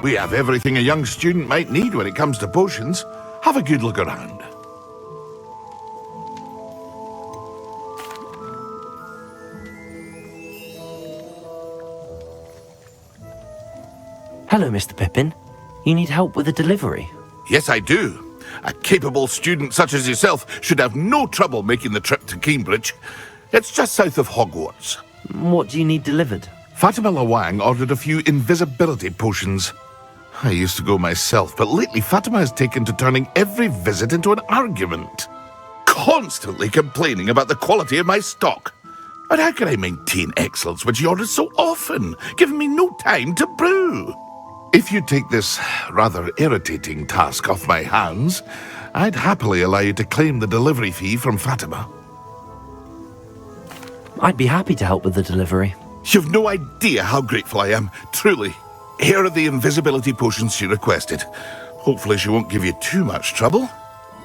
We have everything a young student might need when it comes to potions. Have a good look around. Hello, Mr. Pippin. You need help with a delivery? Yes, I do. A capable student such as yourself should have no trouble making the trip to Cambridge. It's just south of Hogwarts. What do you need delivered? Fatimah Lawang ordered a few invisibility potions. I used to go myself, but lately Fatimah has taken to turning every visit into an argument. Constantly complaining about the quality of my stock. But how can I maintain excellence when she orders so often, giving me no time to brew? If you take this rather irritating task off my hands, I'd happily allow you to claim the delivery fee from Fatimah. I'd be happy to help with the delivery. You've no idea how grateful I am, truly. Here are the invisibility potions she requested. Hopefully she won't give you too much trouble.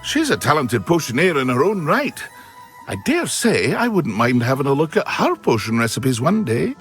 She's a talented potioneer in her own right. I dare say I wouldn't mind having a look at her potion recipes one day.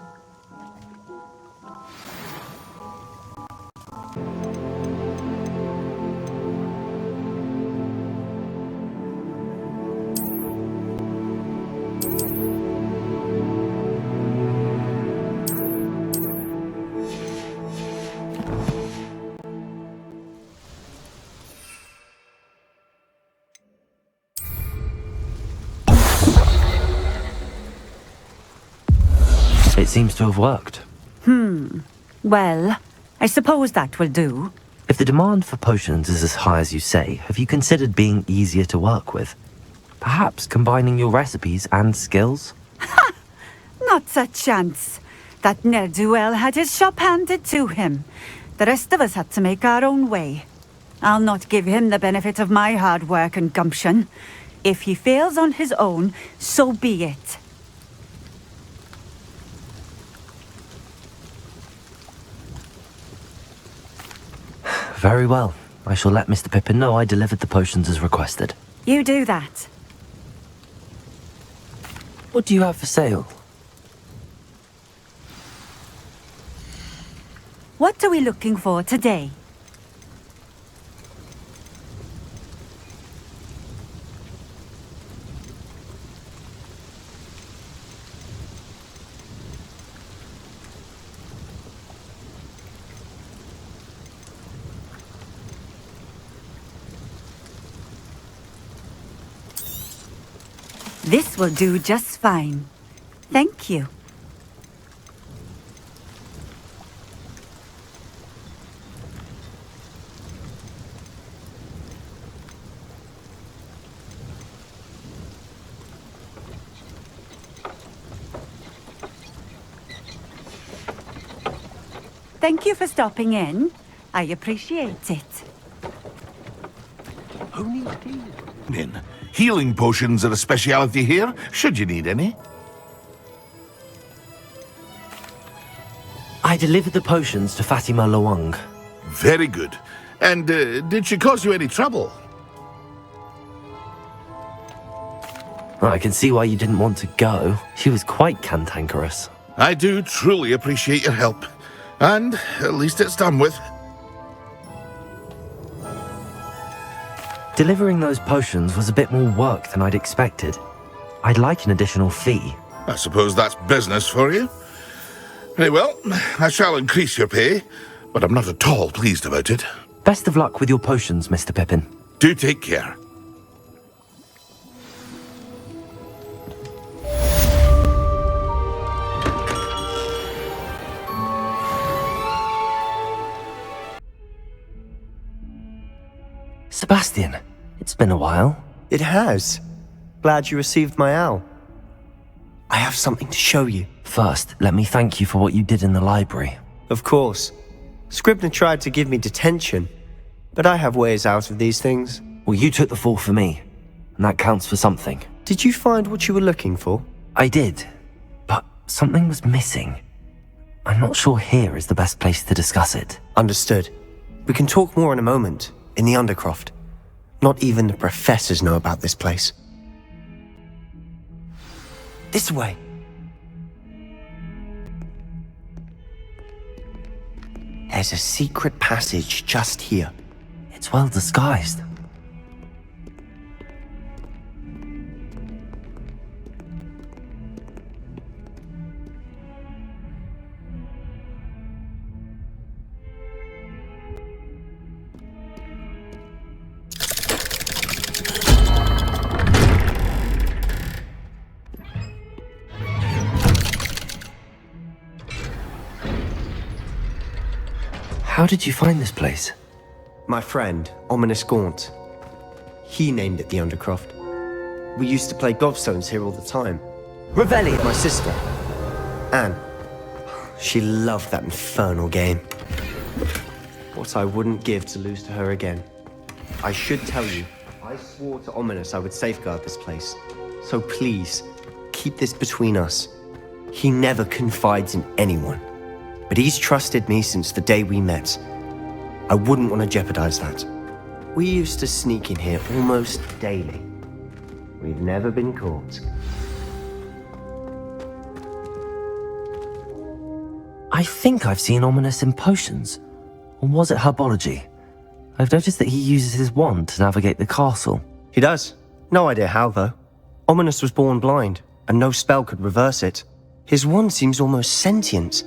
It seems to have worked. Well, I suppose that will do. If the demand for potions is as high as you say, have you considered being easier to work with? Perhaps combining your recipes and skills? Not a chance. That ne'er-do-well had his shop handed to him. The rest of us had to make our own way. I'll not give him the benefit of my hard work and gumption. If he fails on his own, so be it. Very well. I shall let Mr. Pippin know I delivered the potions as requested. You do that. What do you have for sale? What are we looking for today? This will do just fine. Thank you. Thank you for stopping in. I appreciate it. Healing potions are a speciality here, should you need any. I delivered the potions to Fatimah Lawang. Very good. And did she cause you any trouble? I can see why you didn't want to go. She was quite cantankerous. I do truly appreciate your help. And at least it's done with. Delivering those potions was a bit more work than I'd expected. I'd like an additional fee. I suppose that's business for you. Very well, I shall increase your pay, but I'm not at all pleased about it. Best of luck with your potions, Mr. Pippin. Do take care. Sebastian, it's been a while. It has. Glad you received my owl. I have something to show you. First, let me thank you for what you did in the library. Of course. Scribner tried to give me detention, but I have ways out of these things. Well, you took the fall for me, and that counts for something. Did you find what you were looking for? I did, but something was missing. I'm not sure here is the best place to discuss it. Understood. We can talk more in a moment, in the Undercroft. Not even the professors know about this place. This way. There's a secret passage just here. It's well disguised. How did you find this place? My friend, Ominous Gaunt. He named it the Undercroft. We used to play gobstones here all the time. Revelio! My sister, Anne. She loved that infernal game. What I wouldn't give to lose to her again. I should tell you, I swore to Ominous I would safeguard this place. So please, keep this between us. He never confides in anyone. But he's trusted me since the day we met. I wouldn't want to jeopardize that. We used to sneak in here almost daily. We've never been caught. I think I've seen Ominous in potions. Or was it herbology? I've noticed that he uses his wand to navigate the castle. He does. No idea how, though. Ominous was born blind, and no spell could reverse it. His wand seems almost sentient.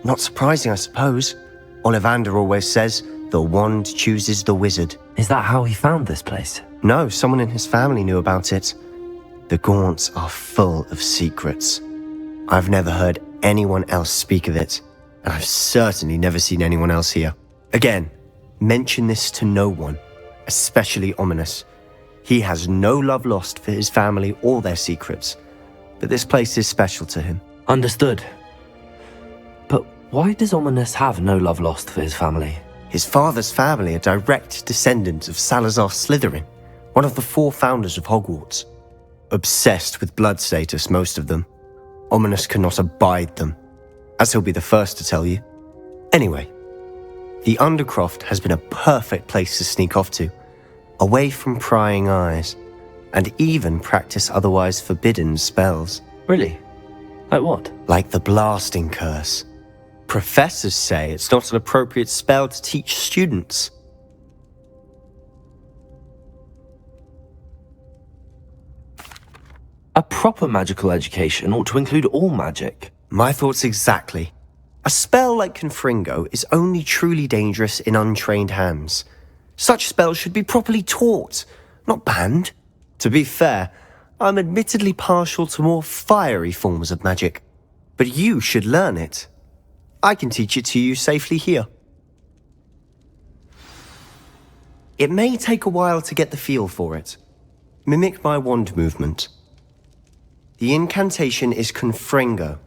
Not surprising, I suppose. Ollivander always says, the wand chooses the wizard. Is that how he found this place? No, someone in his family knew about it. The Gaunts are full of secrets. I've never heard anyone else speak of it, and I've certainly never seen anyone else here. Again, mention this to no one, especially Ominous. He has no love lost for his family or their secrets, but this place is special to him. Understood. But why does Ominous have no love lost for his family? His father's family are direct descendants of Salazar Slytherin, one of the 4 founders of Hogwarts. Obsessed with blood status, most of them. Ominous cannot abide them, as he'll be the first to tell you. Anyway, the Undercroft has been a perfect place to sneak off to, away from prying eyes, and even practice otherwise forbidden spells. Really? Like what? Like the blasting curse. Professors say it's not an appropriate spell to teach students. A proper magical education ought to include all magic. My thoughts exactly. A spell like confringo is only truly dangerous in untrained hands. Such spells should be properly taught, not banned. To be fair, I'm admittedly partial to more fiery forms of magic. But you should learn it. I can teach it to you safely here. It may take a while to get the feel for it. Mimic my wand movement. The incantation is confringo.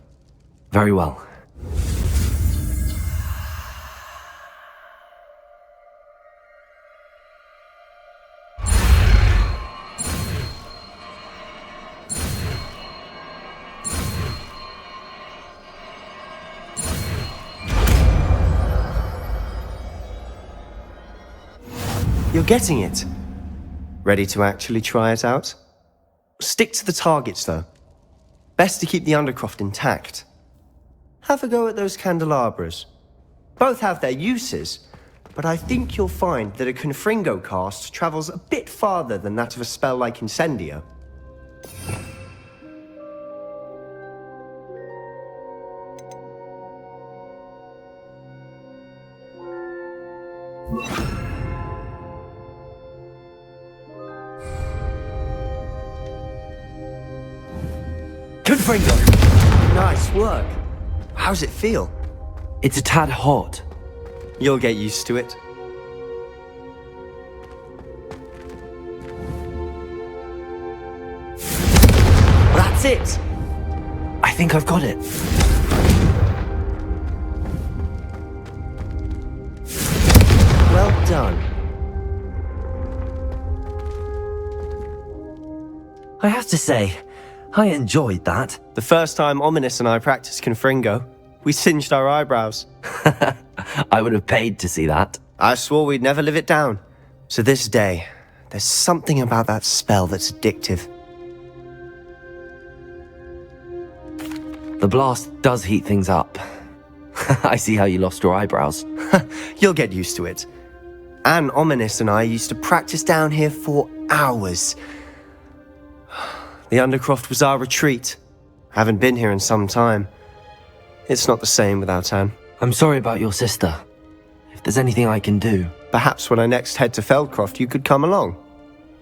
Very well. You're getting it. Ready to actually try it out? Stick to the targets, though. Best to keep the Undercroft intact. Have a go at those candelabras. Both have their uses, but I think you'll find that a confringo cast travels a bit farther than that of a spell like Incendio. Confringo! Nice work. How's it feel? It's a tad hot. You'll get used to it. That's it! I think I've got it. Well done. I have to say, I enjoyed that. The first time Ominous and I practiced confringo, we singed our eyebrows. I would have paid to see that. I swore we'd never live it down. To this day, there's something about that spell that's addictive. The blast does heat things up. I see how you lost your eyebrows. You'll get used to it. Anne, Ominous and I used to practice down here for hours. The Undercroft was our retreat. Haven't been here in some time. It's not the same without Anne. I'm sorry about your sister. If there's anything I can do... Perhaps when I next head to Feldcroft, you could come along.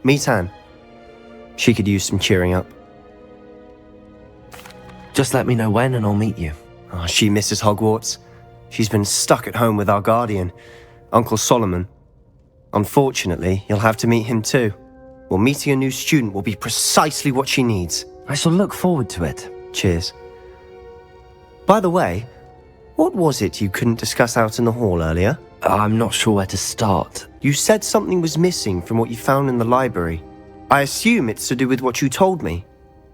Meet Anne. She could use some cheering up. Just let me know when and I'll meet you. Oh, she misses Hogwarts. She's been stuck at home with our guardian, Uncle Solomon. Unfortunately, you'll have to meet him too. Well, meeting a new student will be precisely what she needs. I shall look forward to it. Cheers. By the way, what was it you couldn't discuss out in the hall earlier? I'm not sure where to start. You said something was missing from what you found in the library. I assume it's to do with what you told me.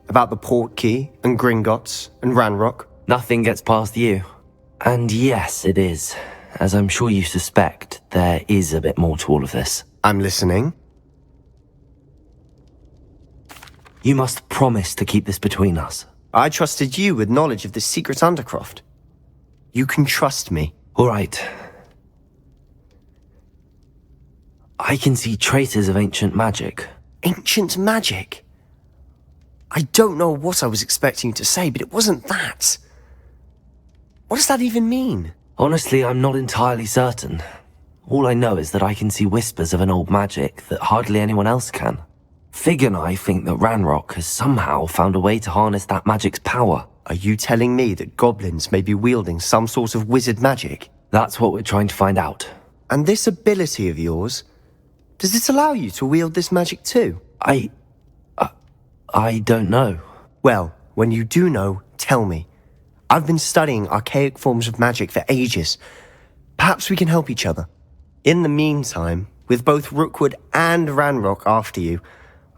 About the Portkey, and Gringotts, and Ranrock. Nothing gets past you. And yes, it is. As I'm sure you suspect, there is a bit more to all of this. I'm listening. You must promise to keep this between us. I trusted you with knowledge of the secret Undercroft. You can trust me. All right. I can see traces of ancient magic. Ancient magic? I don't know what I was expecting you to say, but it wasn't that. What does that even mean? Honestly, I'm not entirely certain. All I know is that I can see whispers of an old magic that hardly anyone else can. Fig and I think that Ranrock has somehow found a way to harness that magic's power. Are you telling me that goblins may be wielding some sort of wizard magic? That's what we're trying to find out. And this ability of yours, does it allow you to wield this magic too? I don't know. Well, when you do know, tell me. I've been studying archaic forms of magic for ages. Perhaps we can help each other. In the meantime, with both Rookwood and Ranrock after you,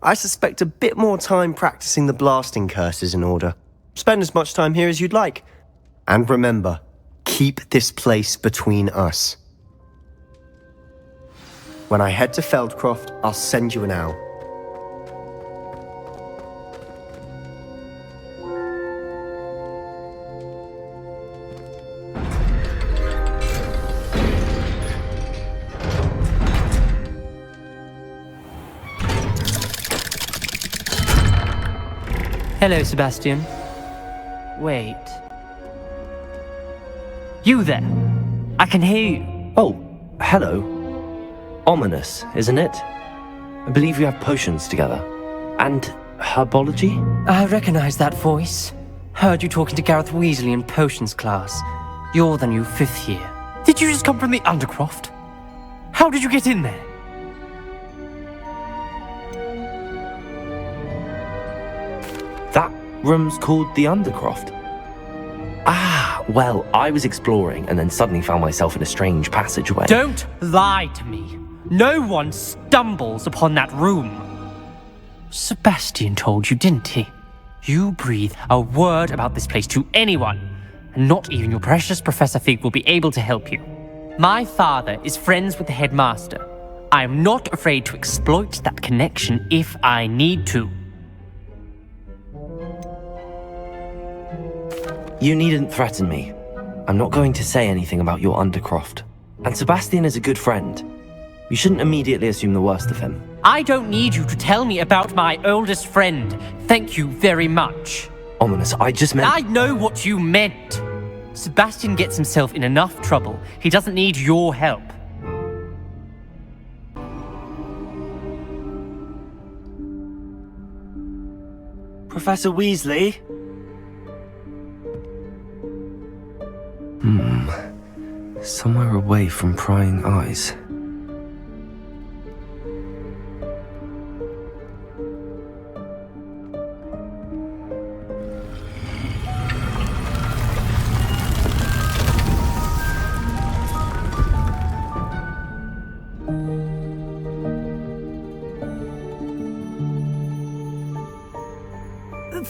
I suspect a bit more time practicing the blasting curse is in order. Spend as much time here as you'd like. And remember, keep this place between us. When I head to Feldcroft, I'll send you an owl. Hello, Sebastian. Wait. You there? I can hear you. Oh, hello. Ominous, isn't it? I believe we have potions together. And herbology? I recognize that voice. Heard you talking to Gareth Weasley in potions class. You're the new 5th year. Did you just come from the Undercroft? How did you get in there? That room's called the Undercroft. Ah, well, I was exploring and then suddenly found myself in a strange passageway. Don't lie to me. No one stumbles upon that room. Sebastian told you, didn't he? You breathe a word about this place to anyone, and not even your precious Professor Fig will be able to help you. My father is friends with the headmaster. I am not afraid to exploit that connection if I need to. You needn't threaten me. I'm not going to say anything about your Undercroft. And Sebastian is a good friend. You shouldn't immediately assume the worst of him. I don't need you to tell me about my oldest friend. Thank you very much. Ominous, I just meant... I know what you meant. Sebastian gets himself in enough trouble. He doesn't need your help. Professor Weasley? Somewhere away from prying eyes.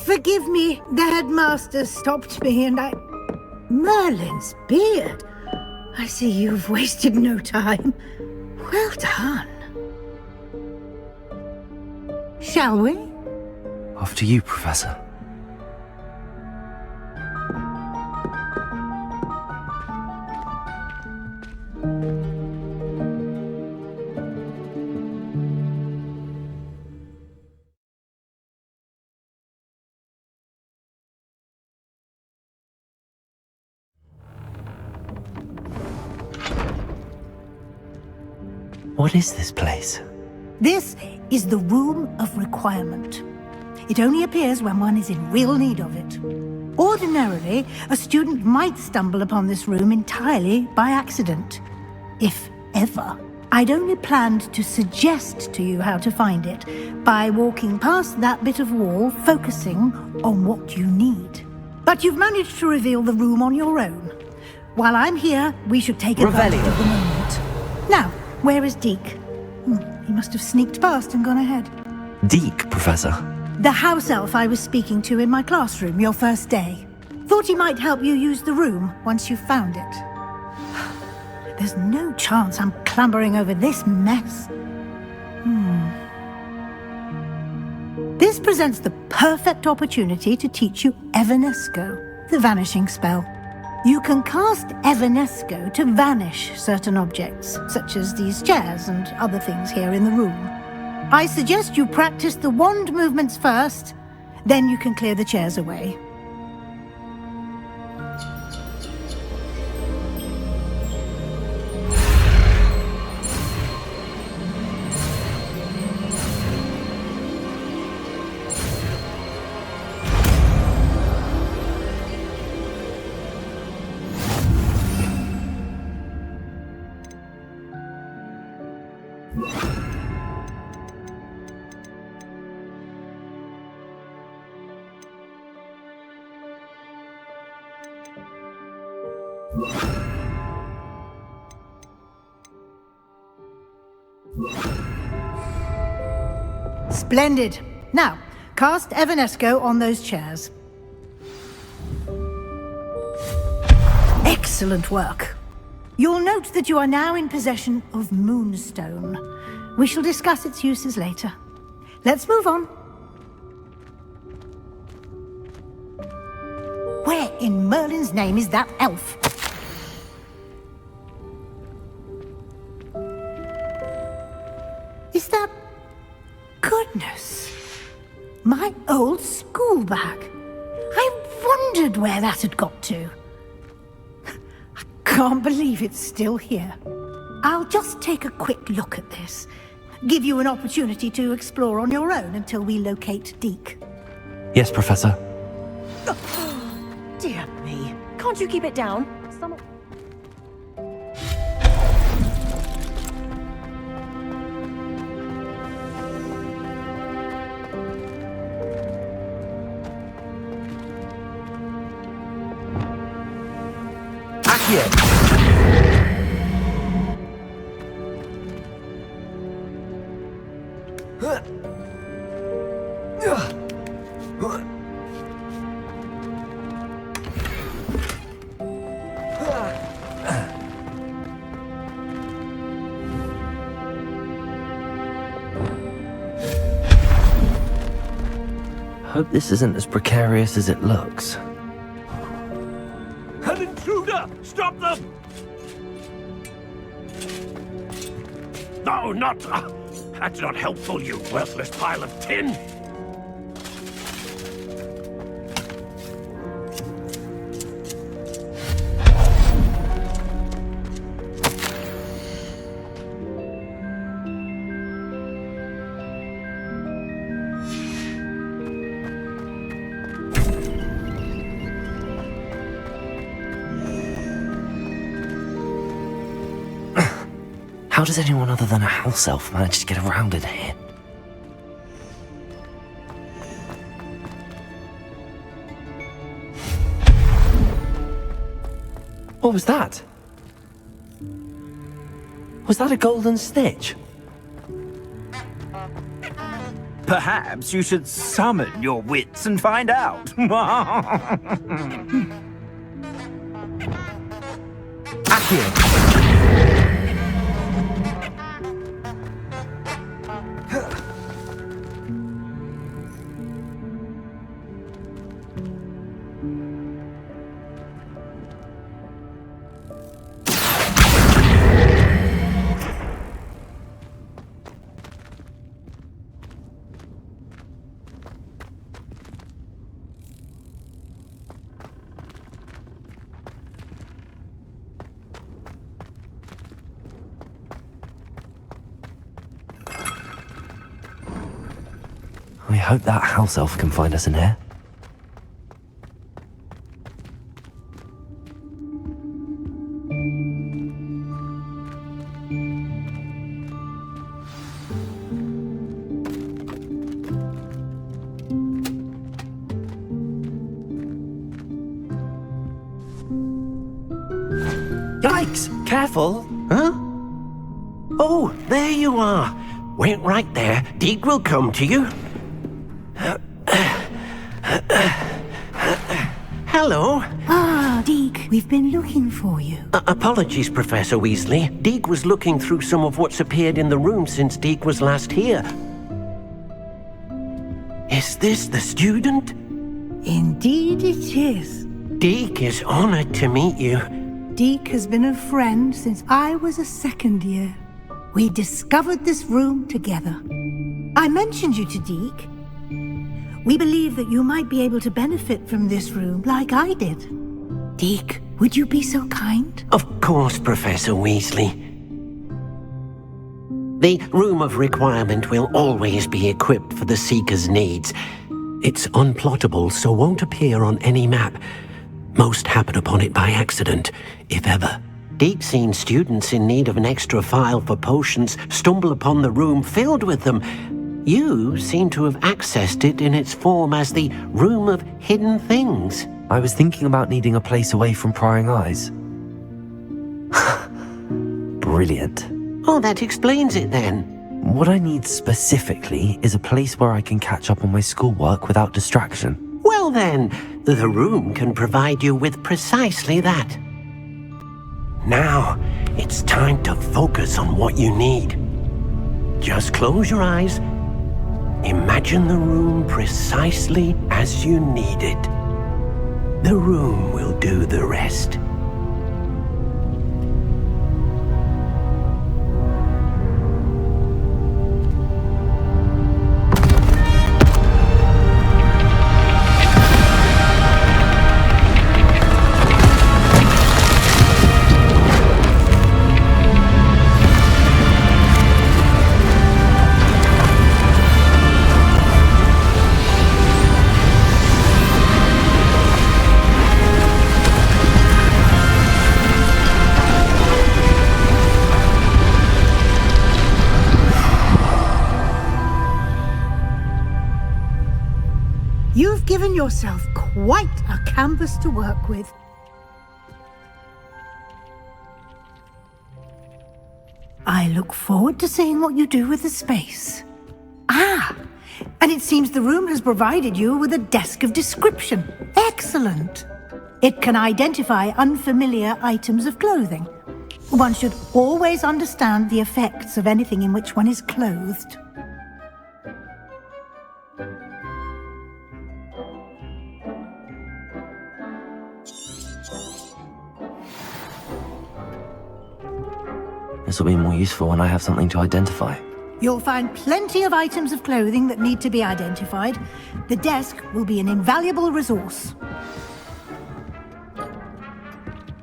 Forgive me, the headmaster stopped me and I... Merlin's beard. I see you've wasted no time. Well done. Shall we? After you, Professor. What is this place? This is the Room of Requirement. It only appears when one is in real need of it. Ordinarily, a student might stumble upon this room entirely by accident. If ever. I'd only planned to suggest to you how to find it by walking past that bit of wall, focusing on what you need. But you've managed to reveal the room on your own. While I'm here, we should take advantage of the moment. Now, where is Deek? He must have sneaked past and gone ahead. Deek, Professor. The house elf I was speaking to in my classroom your first day. Thought he might help you use the room once you found it. There's no chance I'm clambering over this mess. This presents the perfect opportunity to teach you Evanesco, the vanishing spell. You can cast Evanesco to vanish certain objects, such as these chairs and other things here in the room. I suggest you practice the wand movements first, then you can clear the chairs away. Splendid. Now, cast Evanesco on those chairs. Excellent work. You'll note that you are now in possession of Moonstone. We shall discuss its uses later. Let's move on. Where in Merlin's name is that elf? Is that... Goodness. My old school bag. I wondered where that had got to. I can't believe it's still here. I'll just take a quick look at this. Give you an opportunity to explore on your own until we locate Deek. Yes, Professor. Dear me. Can't you keep it down? Hope this isn't as precarious as it looks. An intruder! Stop them! No, not... that's not helpful, you worthless pile of tin! How does anyone other than a house elf manage to get around in here? What was that? Was that a golden snitch? Perhaps you should summon your wits and find out. Accio! hope that house elf can find us in here. Yikes! Careful! Huh? Oh, there you are. Wait right there. Deek will come to you. Hello. Ah, Deek, we've been looking for you. Apologies, Professor Weasley. Deek was looking through some of what's appeared in the room since Deek was last here. Is this the student? Indeed it is. Deek is honored to meet you. Deek has been a friend since I was a second year. We discovered this room together. I mentioned you to Deek. We believe that you might be able to benefit from this room like I did. Deek, would you be so kind? Of course, Professor Weasley. The Room of Requirement will always be equipped for the Seeker's needs. It's unplottable, so won't appear on any map. Most happen upon it by accident, if ever. Deek's seen students in need of an extra file for potions stumble upon the room filled with them. You seem to have accessed it in its form as the Room of Hidden Things. I was thinking about needing a place away from prying eyes. Brilliant. Oh, that explains it then. What I need specifically is a place where I can catch up on my schoolwork without distraction. Well then, the room can provide you with precisely that. Now, it's time to focus on what you need. Just close your eyes. Imagine the room precisely as you need it. The room will do the rest. You've given yourself quite a canvas to work with. I look forward to seeing what you do with the space. Ah, and it seems the room has provided you with a desk of description. Excellent. It can identify unfamiliar items of clothing. One should always understand the effects of anything in which one is clothed. This will be more useful when I have something to identify. You'll find plenty of items of clothing that need to be identified. The desk will be an invaluable resource.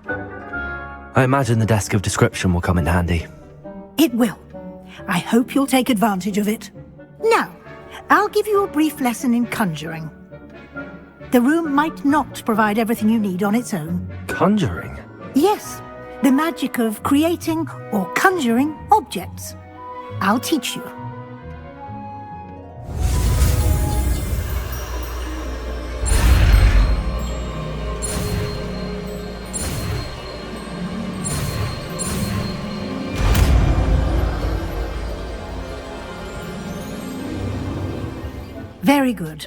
I imagine the desk of description will come in handy. It will. I hope you'll take advantage of it. Now, I'll give you a brief lesson in conjuring. The room might not provide everything you need on its own. Conjuring? Yes, the magic of creating or conjuring objects. I'll teach you. Very good.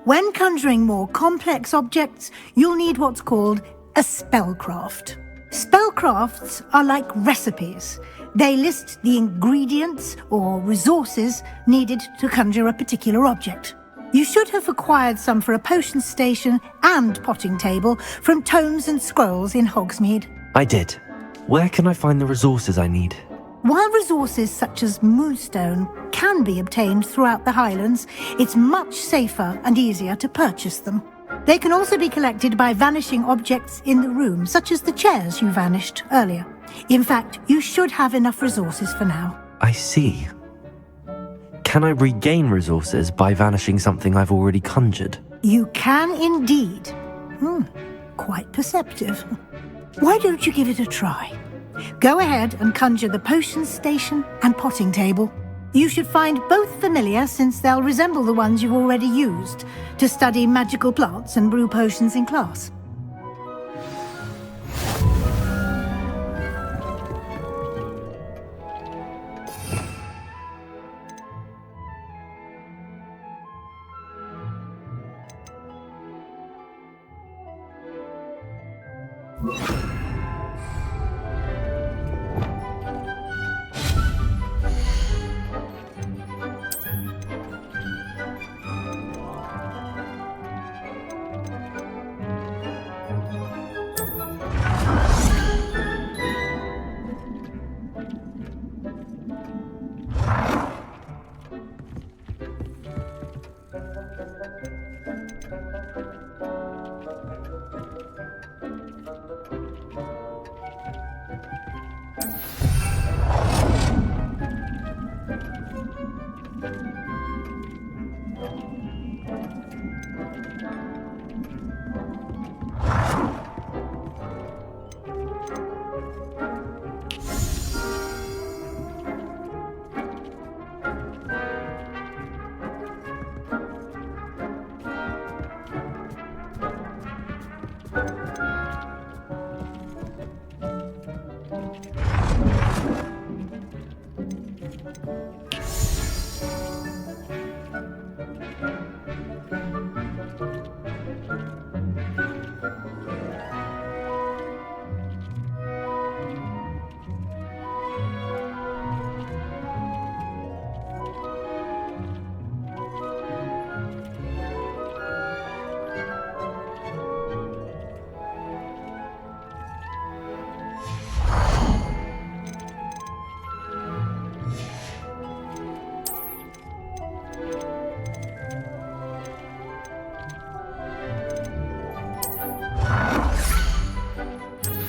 When conjuring more complex objects, you'll need what's called a spellcraft. Spellcrafts are like recipes. They list the ingredients or resources needed to conjure a particular object. You should have acquired some for a potion station and potting table from tomes and scrolls in Hogsmeade. I did. Where can I find the resources I need? While resources such as moonstone can be obtained throughout the Highlands, it's much safer and easier to purchase them. They can also be collected by vanishing objects in the room, such as the chairs you vanished earlier. In fact, you should have enough resources for now. I see. Can I regain resources by vanishing something I've already conjured? You can indeed. Quite perceptive. Why don't you give it a try? Go ahead and conjure the potions station and potting table. You should find both familiar, since they'll resemble the ones you've already used to study magical plants and brew potions in class.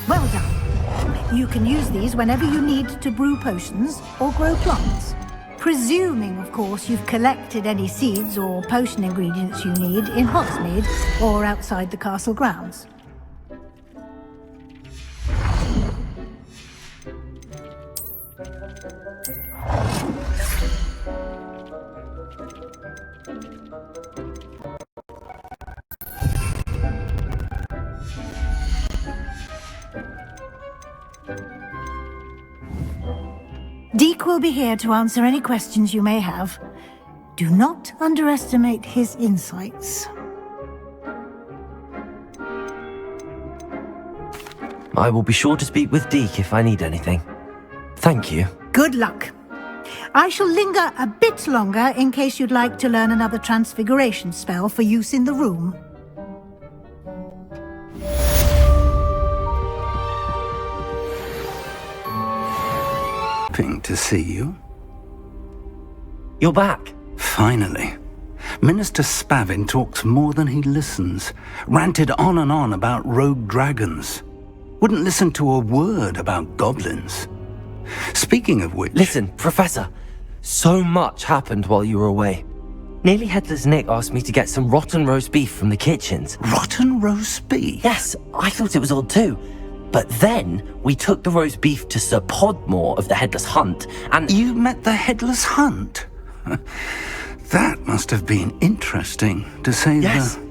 Well done. You can use these whenever you need to brew potions or grow plants. Presuming, of course, you've collected any seeds or potion ingredients you need in Hogsmeade or outside the castle grounds. Deek will be here to answer any questions you may have. Do not underestimate his insights. I will be sure to speak with Deek if I need anything. Thank you. Good luck. I shall linger a bit longer in case you'd like to learn another transfiguration spell for use in the room. To see you. You're back. Finally. Minister Spavin talks more than he listens. Ranted on and on about rogue dragons. Wouldn't listen to a word about goblins. Speaking of which... Listen, Professor. So much happened while you were away. Nearly Headless Nick asked me to get some rotten roast beef from the kitchens. Rotten roast beef? Yes, I thought it was odd too. But then, we took the roast beef to Sir Podmore of the Headless Hunt, and... You met the Headless Hunt? That must have been interesting, to say Yes. the...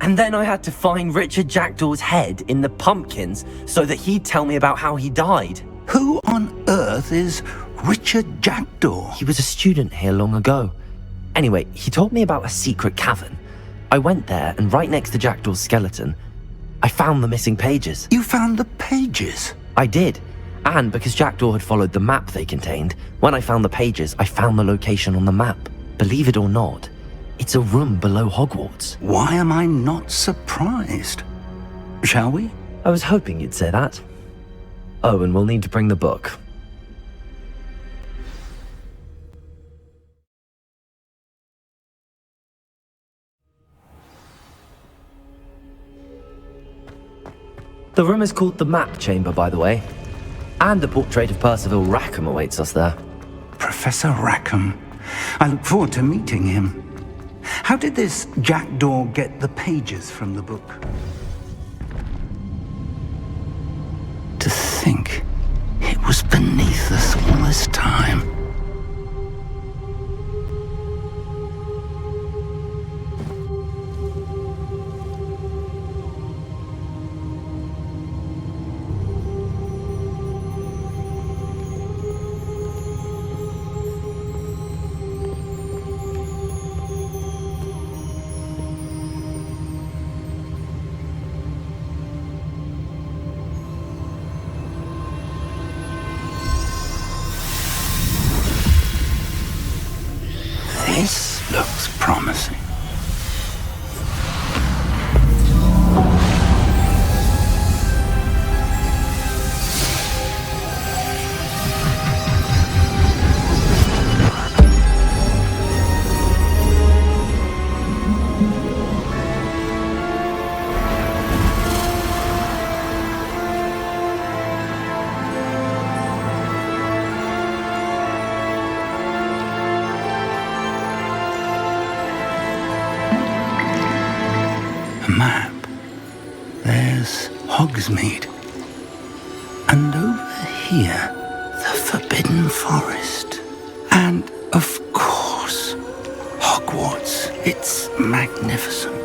And then I had to find Richard Jackdaw's head in the pumpkins so that he'd tell me about how he died. Who on earth is Richard Jackdaw? He was a student here long ago. Anyway, he told me about a secret cavern. I went there, and right next to Jackdaw's skeleton, I found the missing pages. You found the pages? I did. And because Jackdaw had followed the map they contained, when I found the pages, I found the location on the map. Believe it or not, it's a room below Hogwarts. Why am I not surprised? Shall we? I was hoping you'd say that. Oh, and we'll need to bring the book. The room is called the Map Chamber, by the way. And a portrait of Percival Rackham awaits us there. Professor Rackham. I look forward to meeting him. How did this jackdaw get the pages from the book? To think it was beneath us all this time. This looks promising. Map. There's Hogsmeade. And over here, the Forbidden Forest. And, of course, Hogwarts. It's magnificent.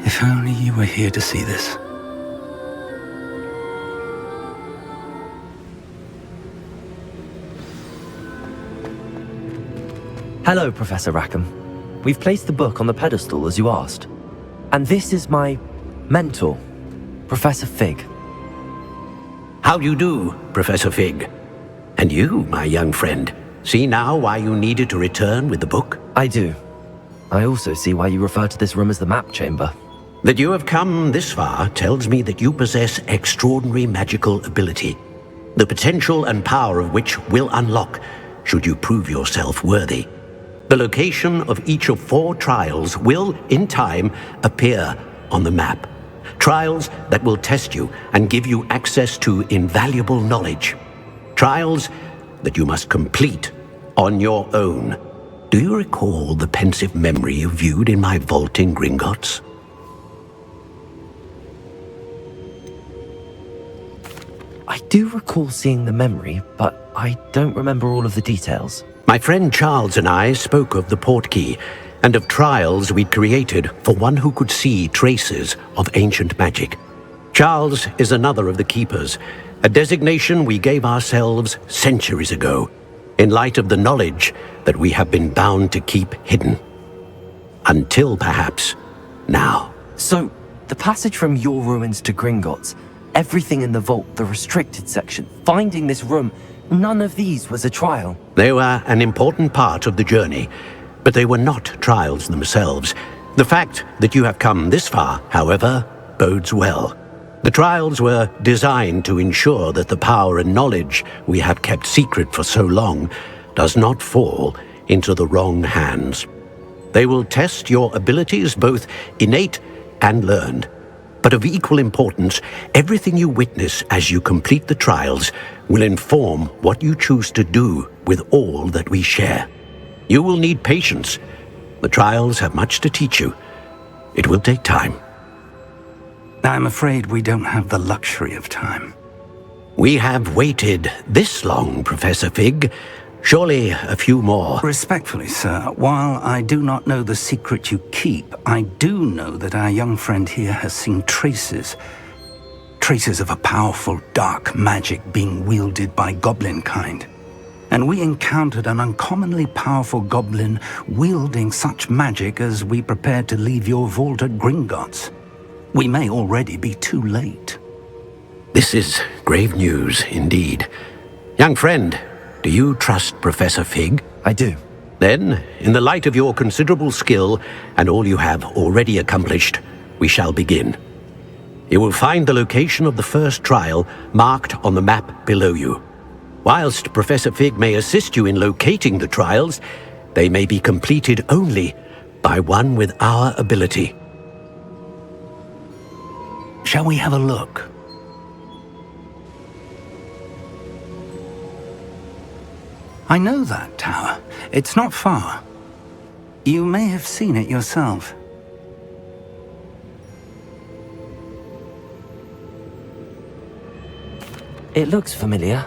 If only you were here to see this. Hello, Professor Rackham. We've placed the book on the pedestal as you asked. And this is my mentor, Professor Fig. How do you do, Professor Fig? And you, my young friend, see now why you needed to return with the book? I do. I also see why you refer to this room as the map chamber. That you have come this far tells me that you possess extraordinary magical ability, the potential and power of which will unlock should you prove yourself worthy. The location of each of 4 trials will, in time, appear on the map. Trials that will test you and give you access to invaluable knowledge. Trials that you must complete on your own. Do you recall the pensive memory you viewed in my vault in Gringotts? I do recall seeing the memory, but I don't remember all of the details. My friend Charles and I spoke of the portkey and of trials we'd created for one who could see traces of ancient magic. Charles is another of the keepers, a designation we gave ourselves centuries ago, in light of the knowledge that we have been bound to keep hidden. Until perhaps now. So, the passage from your ruins to Gringotts, everything in the vault, the restricted section, finding this room, none of these was a trial. They were an important part of the journey, but they were not trials themselves. The fact that you have come this far, however, bodes well. The trials were designed to ensure that the power and knowledge we have kept secret for so long does not fall into the wrong hands. They will test your abilities, both innate and learned. But of equal importance, everything you witness as you complete the trials will inform what you choose to do with all that we share. You will need patience. The trials have much to teach you. It will take time. I'm afraid we don't have the luxury of time. We have waited this long, Professor Fig. Surely a few more. Respectfully, sir, while I do not know the secret you keep, I do know that our young friend here has seen traces of a powerful dark magic being wielded by goblin kind. And we encountered an uncommonly powerful goblin wielding such magic as we prepared to leave your vault at Gringotts. We may already be too late. This is grave news indeed. Young friend, do you trust Professor Fig? I do. Then, in the light of your considerable skill and all you have already accomplished, we shall begin. You will find the location of the first trial marked on the map below you. Whilst Professor Fig may assist you in locating the trials, they may be completed only by one with our ability. Shall we have a look? I know that tower. It's not far. You may have seen it yourself. It looks familiar.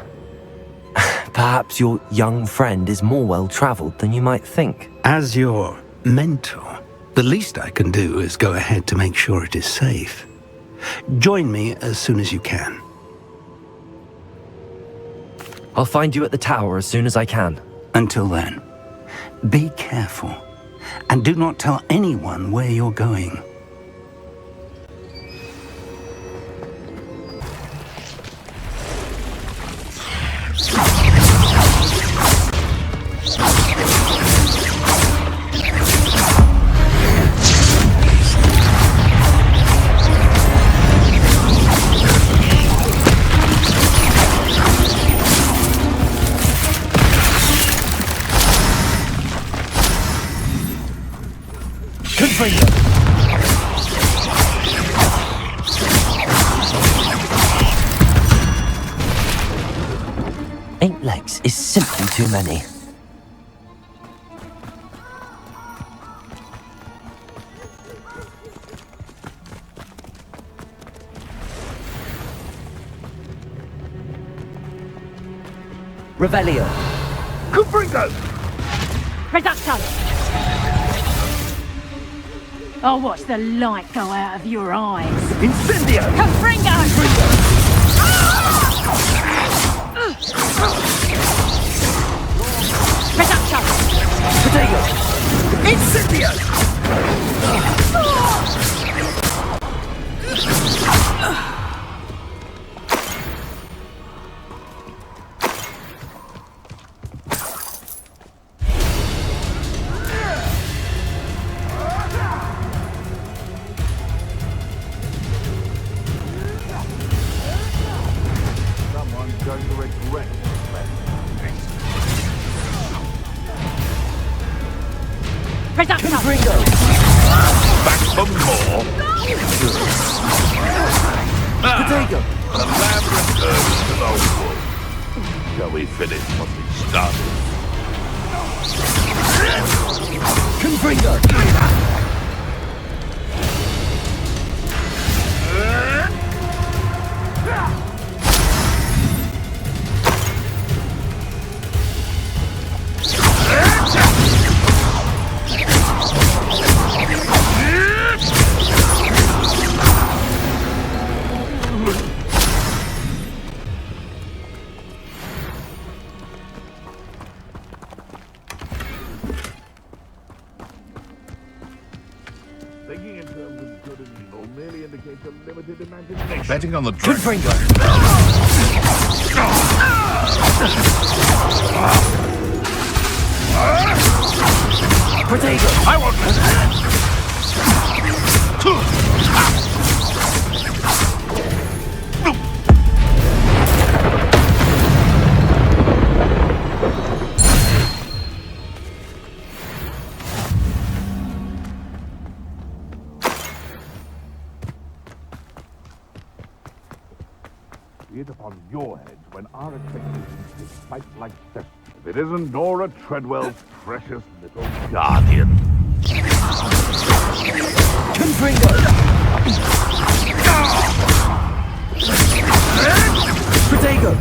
Perhaps your young friend is more well-traveled than you might think. As your mentor, the least I can do is go ahead to make sure it is safe. Join me as soon as you can. I'll find you at the tower as soon as I can. Until then, be careful, and do not tell anyone where you're going. Eight legs is simply too many. Revelio. Confringo! Reducto! I'll watch the light go out of your eyes. Incendio! Confringo! Reducto! Potato! Incendio! Someone's going to regret this. Reducto! Confringo! Back for more. Potato! The lamb returns to the wood. Shall we finish what we started? Confringo! Thinking in terms of good and evil merely indicates a limited imagination. Betting on the Confringo! Potato! I want it upon your head when our expectations take flight like this. If it isn't Nora Treadwell's precious little guardian. Confringo! Potato!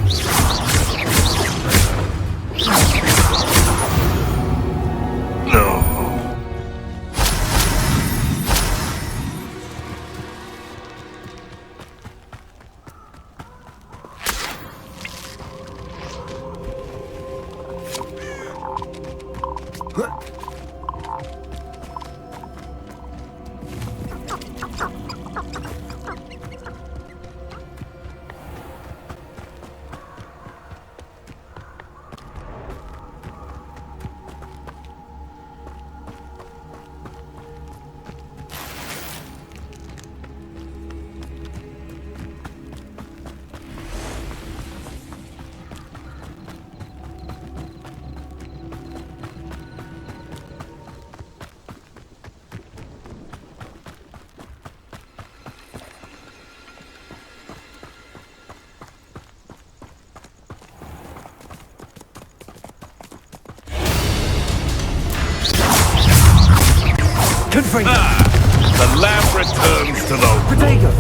Confringo! The lamp returns to the Protego!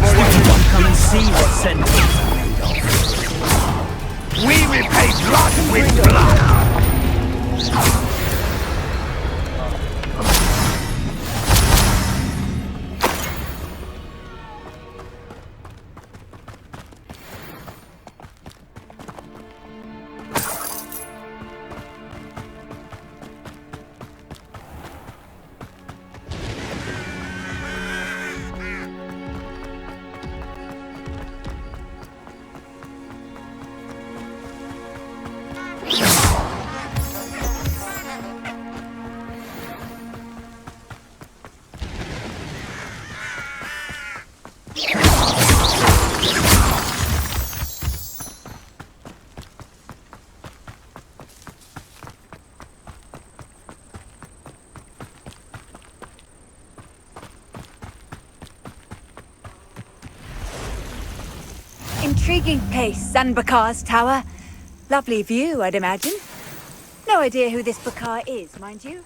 Everyone come and see what sentence we repay blood with blood! Intriguing place, Sanbakar's tower. Lovely view, I'd imagine. No idea who this Bakar is, mind you.